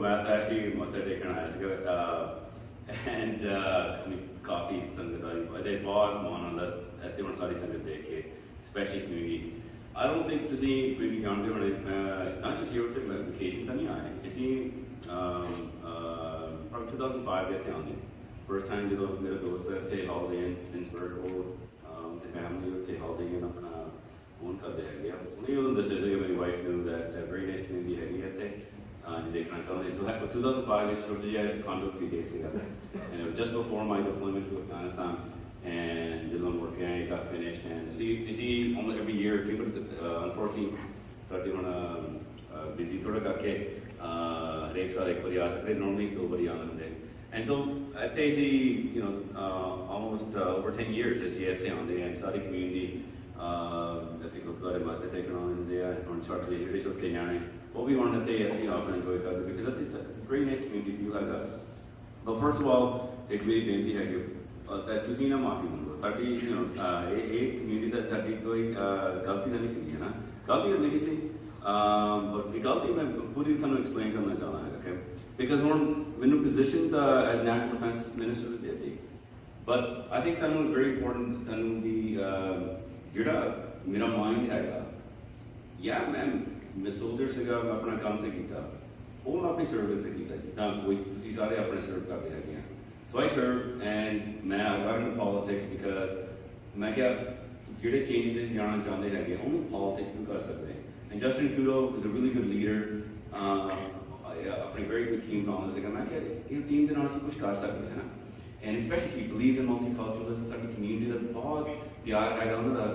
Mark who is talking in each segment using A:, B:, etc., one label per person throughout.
A: मैं तो actually मत्था टेकन आया सीगा and I mean काफ़ी संगत आई they बहुत मन आंदा ते उन सारी संगत देख के especially community. I don't think ਤੁਸੀਂ ਕੋਈ ਜਾਣਦੇ ਹੋਣੇ not just here ਤੇ vacation ਤਾਂ ਨਹੀਂ ਆਏ ਅਸੀਂ from 2005 ਦੇ ਇੱਥੇ ਆਉਂਦੇ first time ਜਦੋਂ ਮੇਰੇ ਦੋਸਤ ਇੱਥੇ holiday in Pittsburgh ਉਹ ਤੇ family ਉੱਥੇ holiday in ਆਪਣਾ own ਕਰਦੇ ਹੈਗੇ ਆ ਉਹਨੇ ਉਹ ਦੱਸਿਆ ਸੀ ਮੇਰੀ wife knew that very nice community ਹੈਗੀ ਇੱਥੇ ਜੇ ਦੇਖਣਾ ਚਾਹੁੰਦੇ so 2005 ਵਿੱਚ ਛੋਟੀ ਜਿਹੀ condo ਖਰੀਦੇ ਸੀਗਾ and it was just before my deployment to Afghanistan and did a little work and it got finished and see almost every year people unfortunately started on busy thoda karke hare saal ek bari aa sakde normally do bari aana hunde and so at see you know almost over 10 years this year the on the sari community that they got a mother taken on in there on short the ਜਿਹੜੇ ਛੋਟੇ ਜਾਣੇ ਉਹ ਵੀ ਹੁਣ ਤੇ ਅਸੀਂ ਆਪਣਾ enjoy ਕਰਦੇ because it's a great nice community feel like that but first of all ਇੱਕ ਮੇਰੀ ਬੇਨਤੀ ਹੈ ਕਿ ਤੁਸੀਂ ਨਾ ਮਾਫੀ ਮੰਗੋ ਸਾਡੀ ਇਹ ਕਮਿਊਨਿਟੀ ਦਾ ਸਾਡੀ ਕੋਈ ਗਲਤੀ ਨਹੀਂ ਸੀ ਨਾ ਗਲਤੀ ਮੇਰੀ ਸੀ ਬਟ ਇਹ ਗਲਤੀ ਮੈਂ ਪੂਰੀ ਤੁਹਾਨੂੰ ਐਕਸਪਲੇਨ ਕਰਨਾ ਚਾਹੁੰਦਾ ਹਾਂ ਕਿ ਬਿਕਾਜ਼ ਹੁਣ ਮੈਨੂੰ ਪੋਜੀਸ਼ਨ ਤਾਂ ਐਜ਼ ਨੈਸ਼ਨਲ ਡਿਫੈਂਸ ਮਿਨਿਸਟਰ ਦੇ ਦਿੱਤੀ ਬਟ ਆਈ ਥਿੰਕ ਤੁਹਾਨੂੰ ਵੈਰੀ ਇੰਪੋਰਟੈਂਟ ਤੁਹਾਨੂੰ ਵੀ ਜਿਹੜਾ ਮੇਰਾ ਮਾਈਂਡ ਹੈਗਾ ਮੈਂ ਸੋਲਜਰ ਸੀਗਾ ਮੈਂ ਆਪਣਾ ਕੰਮ ਤੇ ਕੀਤਾ ਉਹ ਮੈਂ ਆਪਣੀ ਸਰਵਿਸ ਤੇ ਕੀਤਾ ਜਿੱਦਾਂ ਕੋਈ ਤੁਸੀਂ ਸਾਰੇ ਆਪਣੇ ਸਰਵ ਕਰਦੇ ਹੈਗੇ ਆ So I served and I got into politics because ਮੈਂ ਕਿਹਾ ਜਿਹੜੇ changes ਜਾਣਾ ਚਾਹੁੰਦੇ ਹੈਗੇ only politics ਨੂੰ ਕਰ ਸਕਦੇ and Justin Trudeau is a really good leader ਆਪਣੀ very good team ਨਾਲ ਸੀਗਾ ਮੈਂ ਕਿਹਾ ਇਹ ਟੀਮ ਦੇ ਨਾਲ ਅਸੀਂ ਕੁਝ ਕਰ ਸਕਦੇ ਹਾਂ ਨਾ and especially he believes in multiculturalism ਸਾਡੀ community ਦਾ ਬਹੁਤ ਪਿਆਰ ਹੈਗਾ ਉਹਨਾਂ ਦਾ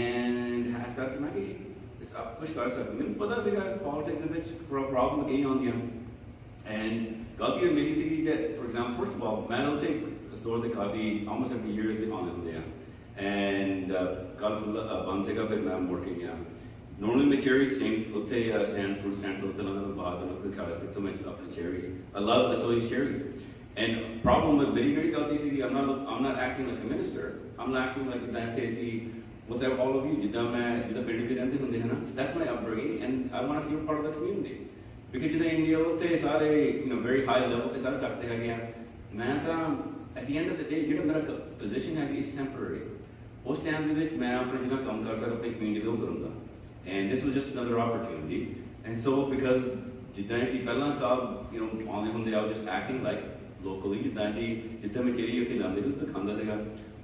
A: and has got ਮੈਂ ਕਿਹਾ ਕੁਝ ਕਰ ਸਕਦੇ ਮੈਨੂੰ ਪਤਾ ਸੀਗਾ politics ਦੇ ਵਿੱਚ problem ਕਈ ਆਉਂਦੀਆਂ and ਗਲਤੀ ਮੇਰੀ ਸੀਗੀ ਕਿ for example first of all ਮੈਂ ਉੱਥੇ ਸਟੋਰ ਦੇ ਕਾਫੀ almost every year ਦੇ ਆਉਂਦੇ ਹੁੰਦੇ ਆ and ਕੱਲ ਬੰਦ ਸੀਗਾ ਫਿਰ ਮੈਂ ਮੁੜ ਕੇ ਗਿਆ normally my cherries sing ਉੱਥੇ stand fruit stand ਤੋਂ ਤਾਂ ਬਾਅਦ ਉਹਨਾਂ ਦੇ ਖਾਣਾ ਤੇ ਮੈਂ ਆਪਣੇ cherries I love the soy cherries and problem with ਮੇਰੀ ਜਿਹੜੀ ਗਲਤੀ ਸੀਗੀ I'm not acting like a minister I'm not acting like that case with all of you ਜਿੱਦਾਂ ਪਿੰਡ ਵਿੱਚ ਰਹਿੰਦੇ ਹੁੰਦੇ ਹਨ that's my upbringing and I want to feel part of the community because ਜਿੱਦਾਂ ਇੰਡੀਆ ਉੱਤੇ ਸਾਰੇ very high level ਤੇ ਸਾਰੇ ਕਰਦੇ ਹੈਗੇ ਆ ਮੈਂ ਤਾਂ at the end of the day ਜਿਹੜਾ ਮੇਰਾ position ਹੈ it's temporary ਉਸ ਟਾਈਮ ਦੇ ਵਿੱਚ ਮੈਂ ਆਪਣੇ ਜਿੰਨਾ ਕੰਮ ਕਰ ਸਕਦਾ ਆਪਣੀ community ਦੇ ਉਹ ਕਰੂੰਗਾ and this was just another opportunity and so because ਜਿੱਦਾਂ ਅਸੀਂ ਪਹਿਲਾਂ ਸਾਲ ਆਉਂਦੇ ਹੁੰਦੇ I was just acting like locally ਜਿੱਦਾਂ ਮੈਂ ਚੇਰੀ ਉੱਤੇ ਲਾਉਂਦੇ ਤਾਂ ਖਾਂਦਾ ਸੀਗਾ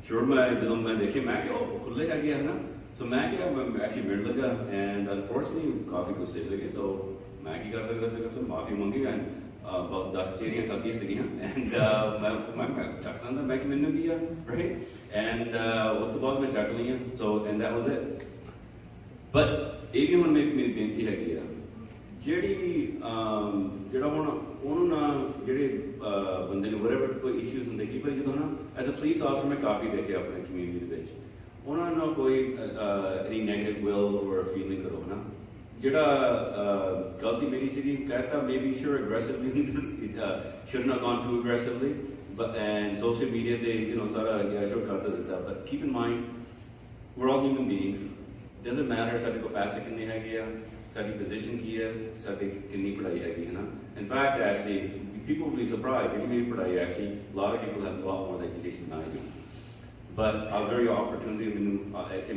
A: sure ਮੈਂ ਜਦੋਂ ਮੈਂ ਦੇਖੇ ਮੈਂ ਕਿਹਾ ਉਹ ਖੁੱਲੇ ਹੈਗੇ ਆ ਨਾ so ਮੈਂ ਕਿਹਾ ਮੈਂ actually ਮਿਲ ਲੱਗਾ and unfortunately ਕਾਫੀ ਗੁੱਸੇ ਸੀਗੇ so ਮੈਂ ਕੀ ਕਰ ਸਕਦਾ ਸੀਗਾ ਸੋ ਮਾਫੀ ਮੰਗੀ ਐਂਡ ਬਹੁਤ 10 ਚੇਰੀਆਂ ਖਾਧੀਆਂ ਸੀਗੀਆਂ ਐਂਡ ਮੈਂ ਚੱਕ ਲੈਂਦਾ ਮੈਂ ਕਿ ਮੈਨੂੰ ਕੀ ਆ ਰਾਈਟ ਐਂਡ ਉਸ ਤੋਂ ਬਾਅਦ ਮੈਂ ਚੱਕ ਲਈਆਂ so and that was it but ਇਹ ਵੀ ਹੁਣ ਮੇਰੀ ਬੇਨਤੀ ਹੈਗੀ ਆ ਜਿਹੜਾ ਹੁਣ ਉਹਨੂੰ ਨਾ ਜਿਹੜੇ ਬੰਦੇ ਨੂੰ whatever ਕੋਈ ਇਸ਼ੂਜ਼ ਹੁੰਦੇ ਕੀ ਭਾਈ ਜਦੋਂ ਨਾ ਐਜ਼ ਅ ਪੁਲਿਸ ਆਫਿਸਰ ਮੈਂ ਕਾਫੀ ਦੇਖਿਆ ਆਪਣੇ ਕਮਿਊਨਿਟੀ ਦੇ ਵਿੱਚ ਉਹਨਾਂ ਨੂੰ ਕੋਈ any negative will or feeling ਕਰੋ ਨਾ ਜਿਹੜਾ ਗਲਤੀ ਮੇਰੀ ਸੀਗੀ ਕਹਿਤਾ maybe sure aggressively should not gone too aggressively but and social media ਤੇ ਸਾਰਾ sure ਕਰ ਦਿੱਤਾ but keep in mind we're all human beings doesn't matter ਸਾਡੇ ਕੋਲ ਪੈਸੇ ਕਿੰਨੇ ਹੈਗੇ ਆ ਸਾਡੀ position ਕੀ ਹੈ ਸਾਡੀ ਕਿੰਨੀ ਪੜ੍ਹਾਈ ਹੈਗੀ ਹੈ ਨਾ in fact actually people will be surprised ਕਿ ਮੇਰੀ ਪੜ੍ਹਾਈ actually a lot of people have a lot more education than I do but a very opportunity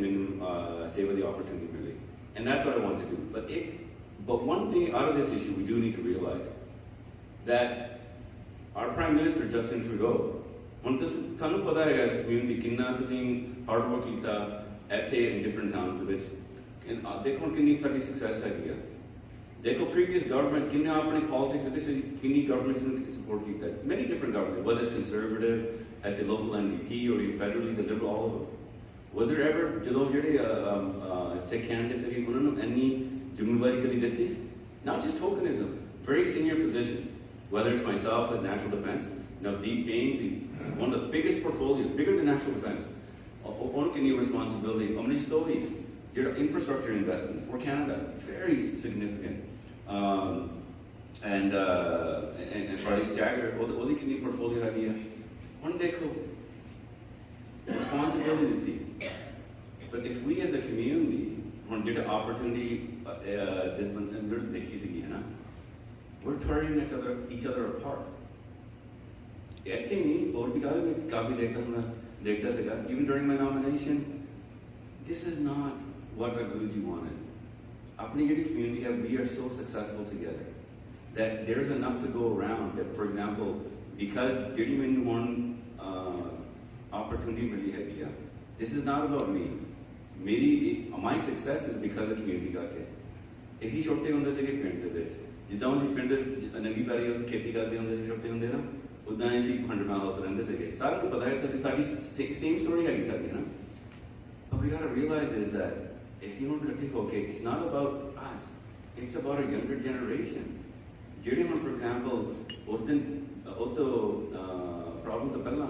A: ਮੈਨੂੰ ਸੇਵਾ ਦੀ opportunity ਮਿਲੀ and that's what I want to do but one thing out of this issue we do need to realize that our Prime Minister Justin Trudeau ਹੁਣ ਤੁਹਾਨੂੰ ਪਤਾ ਹੈਗਾ community ਕਿੰਨਾ ਤੁਸੀਂ hard work ਕੀਤਾ ਇੱਥੇ in different towns ਦੇ ਵਿੱਚ ਦੇਖੋ ਕਿੰਨੀ ਸਾਡੀ success ਹੈਗੀ ਆ ਦੇਖੋ previous governments ਕਿੰਨੇ ਆਪਣੇ politics ਦੇ ਵਿੱਚ ਕਿੰਨੀ governments ਨੂੰ support ਕੀਤਾ many different governments whether it's conservative at the local NDP or federally the liberal all of them was there ever ਜਦੋਂ ਜਿਹੜੇ ਸਿੱਖ ਕੈਂਡੀਡੇਟ ਸੀਗੇ ਉਹਨਾਂ ਨੂੰ ਇੰਨੀ ਜ਼ਿੰਮੇਵਾਰੀ ਕਦੀ ਦਿੱਤੀ not just tokenism very senior positions whether it's myself as national defense being one of the biggest portfolios bigger than national defense on can you responsibility omni solely your infrastructure investment for Canada very significant and Friday stagger only can you portfolio idea one dekho responsibility ਦਿੱਤੀ but if we as a community ਹੁਣ ਜਿਹੜਾ opportunity this ਬੰਦੇ ਨੂੰ ਦੇਖੀ ਸੀਗੀ ਹੈ ਨਾ we're tearing each other apart. Even during my nomination, this is not what our Guruji wanted. Apni jehdi community hai, we are so successful together that there's enough to go around. That, for example, because jehdi mainu one opportunity mili hai, this is not about me. My success is because of community karke. Isi छोटे होंदे से के पिंड दे जिद्दां ਅਸੀਂ ਪਿੰਡ ਨੰਗੀ ਪੈਰੀ ਉਸ ਖੇਤੀ ਕਰਦੇ ਹੁੰਦੇ ਸੀ ਛੋਟੇ ਹੁੰਦੇ ਨਾ ਉਦਾਂ ਅਸੀਂ 100 ਮਾਈਲ ਹਾਊਸ ਰਹਿੰਦੇ ਸੀਗੇ ਸਾਰਿਆਂ ਨੂੰ ਪਤਾ ਹੈ ਕਿ ਸਾਡੀ same story ਹੈਗੀ ਸਾਡੀ ਨਾ but we got to realize is that ਅਸੀਂ ਹੁਣ ਇਕੱਠੇ ਹੋ ਕੇ it's not about us, it's about a younger generation. ਜਿਹੜੇ ਹੁਣ for example ਉਸ ਦਿਨ ਉਹ ਤੋਂ problem ਤੋਂ ਪਹਿਲਾਂ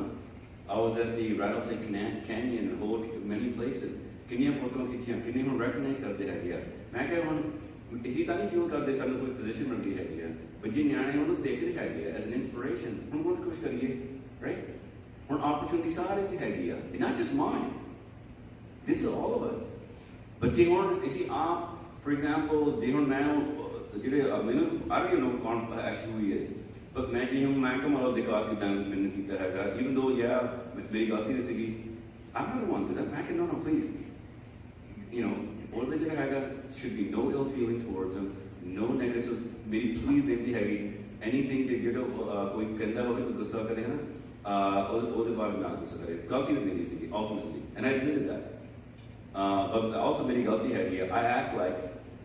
A: I was at the Rattlesnake Canyon, whole many places. ਕਿੰਨੀਆਂ ਫੋਟੋਆਂ ਖਿੱਚੀਆਂ ਕਿੰਨੇ ਹੁਣ ਰੈਕਗਨਾਈਜ਼ ਕਰਦੇ ਹੈਗੇ ਆ ਮੈਂ ਕਿਹਾ ਹੁਣ ਇਸੀ ਤਾਂ ਨਹੀਂ ਫੀਲ ਕਰਦੇ ਸਾਨੂੰ ਕੋਈ ਪੋਜੀਸ਼ਨ ਮਿਲਦੀ ਹੈਗੀ ਆ ਪਰ ਜੇ ਨਿਆਣੇ ਉਹਨੂੰ ਦੇਖਦੇ ਹੈਗੇ ਆ ਐਜ਼ ਐਨ ਇਨਸਪੀਰੇਸ਼ਨ ਹੁਣ ਬਹੁਤ ਕੁਝ ਕਰੀਏ ਰਾਈਟ ਹੁਣ ਆਪਰਚੁਨਿਟੀ ਸਾਰੇ ਤੇ ਹੈਗੀ ਆ it not just mine this is all of us but ਜੇ ਹੁਣ ਅਸੀਂ ਆਪ ਫॉर ਐਗਜ਼ਾਮਪਲ ਜੇ ਹੁਣ ਮੈਂ ਜਿਹੜੇ ਮੈਨੂੰ ਆਰ ਯੂ ਨੋ ਕੌਣ ਐਕਚੁਅਲੀ is but ਮੈਂ ਜੇ ਹੁਣ ਮੈਂ ਕਮਾਲ ਦੇ ਕਾਰ ਕਿਦਾਂ ਮੈਨੂੰ ਕੀਤਾ ਹੈਗਾ even though ਮੇਰੀ ਗਲਤੀ ਨਹੀਂ ਸੀਗੀ I'm not one to that. I can no please. You know, all the haga should be no ill feeling towards them, no negatives. Maybe please they have anything that you know koi kanda hoge to gussa kare na ode baad na gussa kare galti nahi thi ultimately and I admitted that but also meri galti hai I act like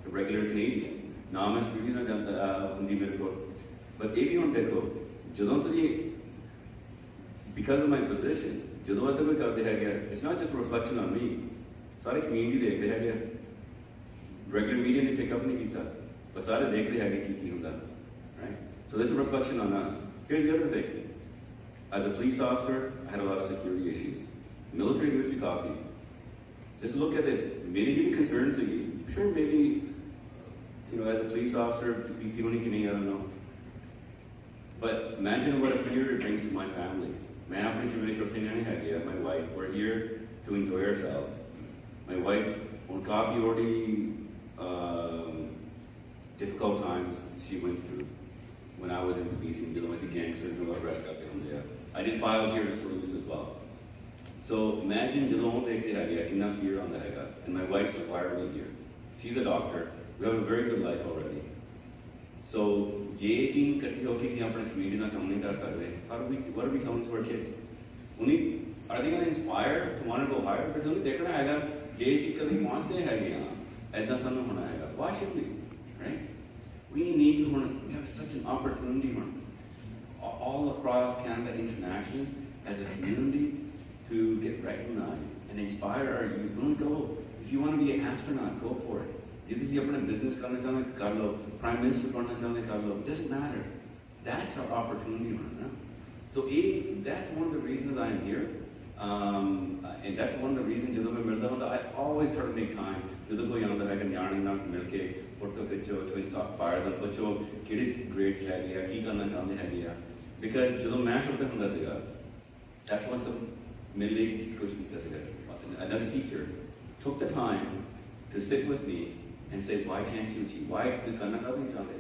A: a regular Canadian na main speaking na janta hindi mere ko but if you dekho jadon tusi because of my position ਜਦੋਂ ਅੱਜ ਵੀ ਕਰਦੇ ਹੈਗੇ it's not just a reflection on me ਸਾਰੇ community ਦੇਖਦੇ ਹੈਗੇ regular media ਨੇ pick up ਨਹੀਂ ਕੀਤਾ ਪਰ ਸਾਰੇ ਦੇਖਦੇ ਹੈਗੇ ਕੀ ਹੁੰਦਾ right so that's a reflection on us. Here's the other thing, as a police officer I had a lot of security issues military with coffee just look at this मेरी भी concerns थी sure maybe you know as a police officer people नहीं I don't know but imagine what a fear it brings to my family. My wife, we're here to enjoy ourselves. My wife, on coffee already, difficult times she went through when I was in policing, dealing with the gangsters and all the rest of it. I did files here in Salus as well. So imagine enough fear on that. And my wife's required me here. She's a doctor. We have a very good life already. So, what are we telling to our kids? Are they going to inspire to want to go higher? Why should we? Right? We need to we have such an opportunity all across Canada internationally as a community to get recognized and inspire our youth. Don't go. If you want to be an astronaut, go for it. If you have a business, Prime Minister, it doesn't matter. That's our opportunity. So that's one of the reasons I am here. And that's one of the reasons I always try to make time to go young that I can yarn enough milk cake, photo picture, to stop fire, the photo, kid is great idea, he can idea. Because ਜਦੋਂ ਮੈਂ ਛੋਟਾ ਹੁੰਦਾ ਸੀਗਾ, that's what some another teacher took the time to sit with me and say, why can't you achieve? Why the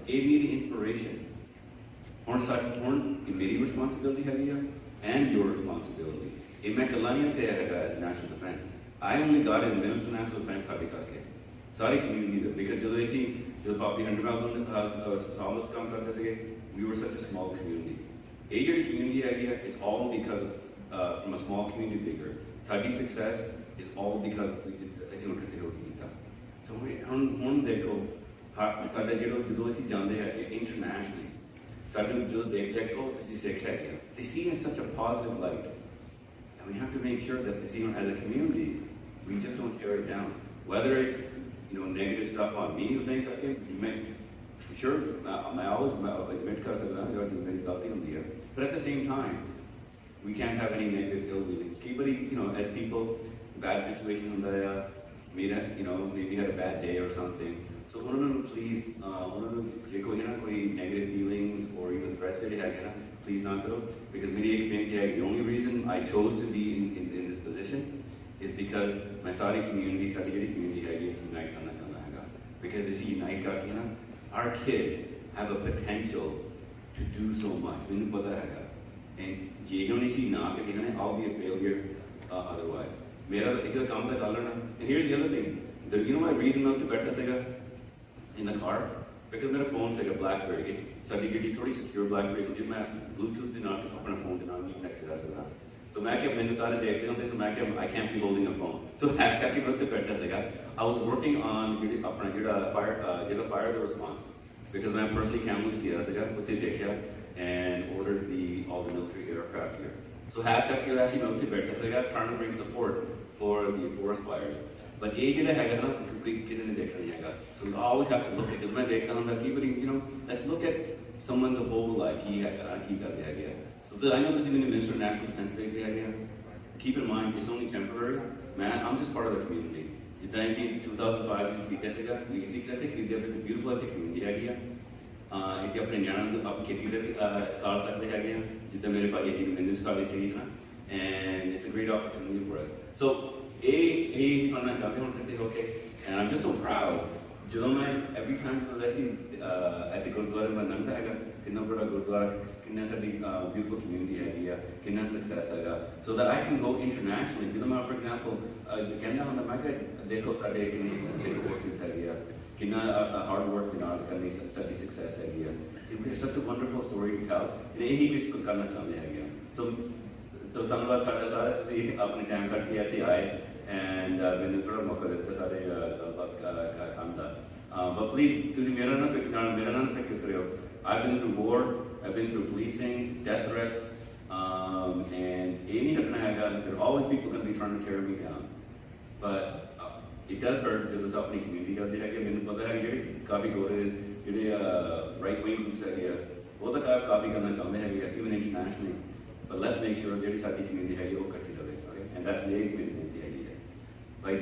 A: gave me the inspiration. Meri responsibility and your responsibility. If as national defense, I only got as Minister of National Defense Sorry community because we were such a small community. Community idea, it's all because from a small community bigger. Tadi success is all because we did So ਹੁਣ ਦੇਖੋ ਸਾਡੇ ਜਦੋਂ ਅਸੀਂ ਜਾਂਦੇ ਹੈਗੇ internationally ਸਾਨੂੰ ਜਦੋਂ ਦੇਖਦੇ ਕਿ ਉਹ ਤੁਸੀਂ ਸਿੱਖ ਹੈਗੇ they see in such a positive light and we have to make sure that as a community we just don't tear it down whether it's negative stuff on me sure I always admit but at the same time we can't have any negative ill feelings as people bad situation on the maybe had a bad day or something. So please, negative feelings or even threats please not go. Because the only reason I chose to be in this position is because my Saudi community unite. Because unite our kids have a potential to do so much. And I'll be a failure otherwise. And here's the other thing. You know my reason not to better in the car? Because my phone's like a BlackBerry. It's suddenly pretty secure BlackBerry. Bluetooth did not open a phone, did not connect to that. So I can't be holding a phone. So I was working on fire response because I personally camouflaged and ordered all the military aircraft here. So actually trying to bring support for the forest fires. But so we always have to look at let's look at someone's whole life. So I know this is even the Minister of National Defense Day. Keep in mind, it's only temporary. Man, I'm just part of the community. In 2005, we see that it's a beautiful community. इसे अपने न्याण आप खेती start सकते हैं जितना मेरे पास ये मैंने start इसे ना and it's a great opportunity for us. So पढ़ना चाहते हैं okay, and I'm just so proud. Every time let's see at the Gurdwara में नंदा है कितना बड़ा Gurdwara कितना सारी beautiful community है कितना success है so that I can go internationally. For example, Kenya on the market देखो सारे कितने work है कितना hard work करने सारी success है It's such a wonderful story to tell. यही कुछ करना चाहते हैं So धन्यवाद सारे से अपने टाइम काट के आते आए and मैंने थोड़ा मौका देते सारे काम था. But please, I've been through war, I've been through policing, death threats, and there are always people going to be trying to tear me down. But it does hurt because it's up in the community. Right wing groups even internationally. But let's make sure that the community and that's the community. Bye,